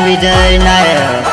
Vijay Nayak.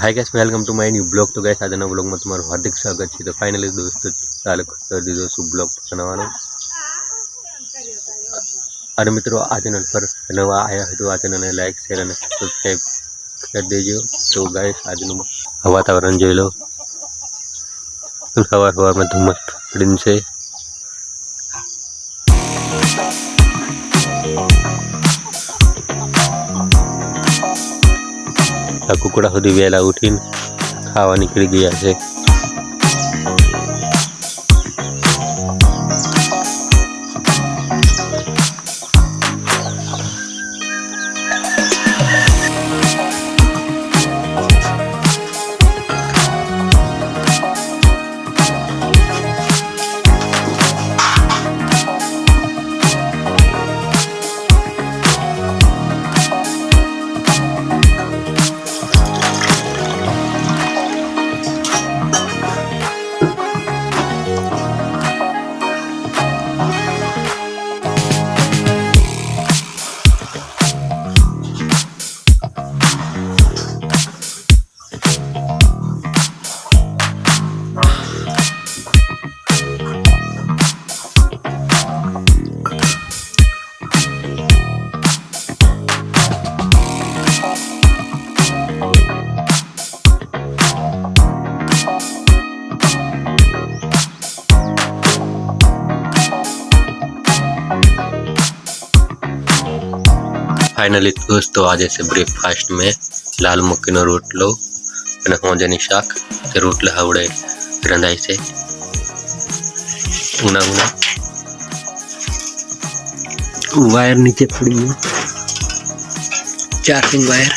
Hi guys, welcome to my new blog. तो guys આજના બ્લોગમાં તમારું હાર્દિક સ્વાગત છે। તો ફાઇનલી દોસ્તો ચાલુ કરી દીધો છું બ્લોગ બનાવવાનો। અને મિત્રો આ ચેનલ પર નવા આયા હોય તો આ ચેનલને લાઈક શેર અને સબસ્ક્રાઇબ કરી દેજો। તો ગાइस આજનું વાતાવરણ જોઈ લો, સવારમાં ધુમ્મસ પડીને છે। कुकड़ा सुधी वेला उठीने खावा निकली गया है। फाइनली दोस्तों आज से ब्रेकफास्ट में लाल मक्की नो रोटलो અને હોંજાની શાક તે રોટલા આવડે રંધાય છે। ઉના ઉના વાયર નીચે પડી ગયો, ચાર્જિંગ વાયર।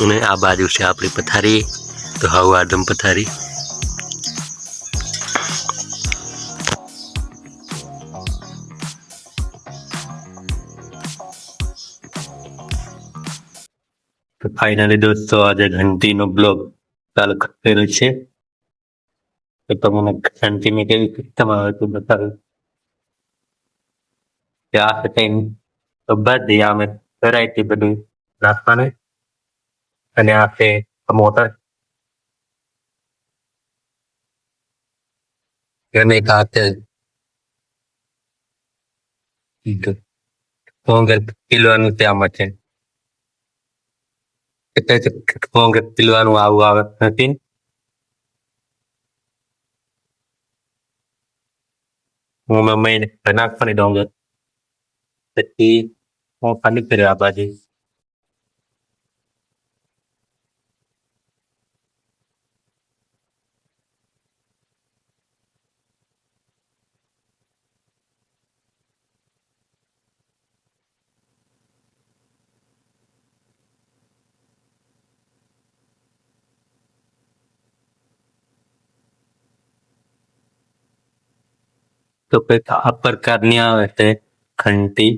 અને આ બાજુ છે આપણી પથારી। तो हाउ आदम पथारी। तो फाइनली दोस्तों आज घंटी नो ब्लॉग चालू करेलो छे। तो तमने घंटी में केवी सिस्टम आवे तो बताओ। क्या सेटिंग तो बधी आमे वेरायटी बधी नाखवाने અને આ છે મોટર અને કાતે પોંગલ પીલવાનું ત્યાં છે એટલે પોંગલ પીલવાનું આવું આવે નથી। હું મમ્મીને નાખવાની ડોંગર પછી હું ખાલી કર્યો આ બાજુ। तो કંઈક આ પ્રકારની આવે છે ઘંટી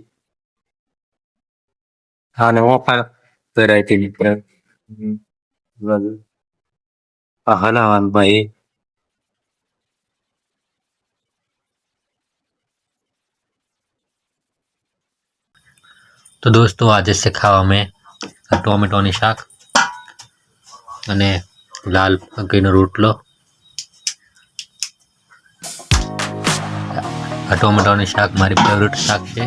અને હું પણ વેરાયટી હલાવાનું ભાઈ। तो दोस्तों आज से खावा में टोमेटो नी शाक અને લાલ મકઈનો રોટલો। આ ટોમેટોની શાક મારી ફેવરેટ શાક છે।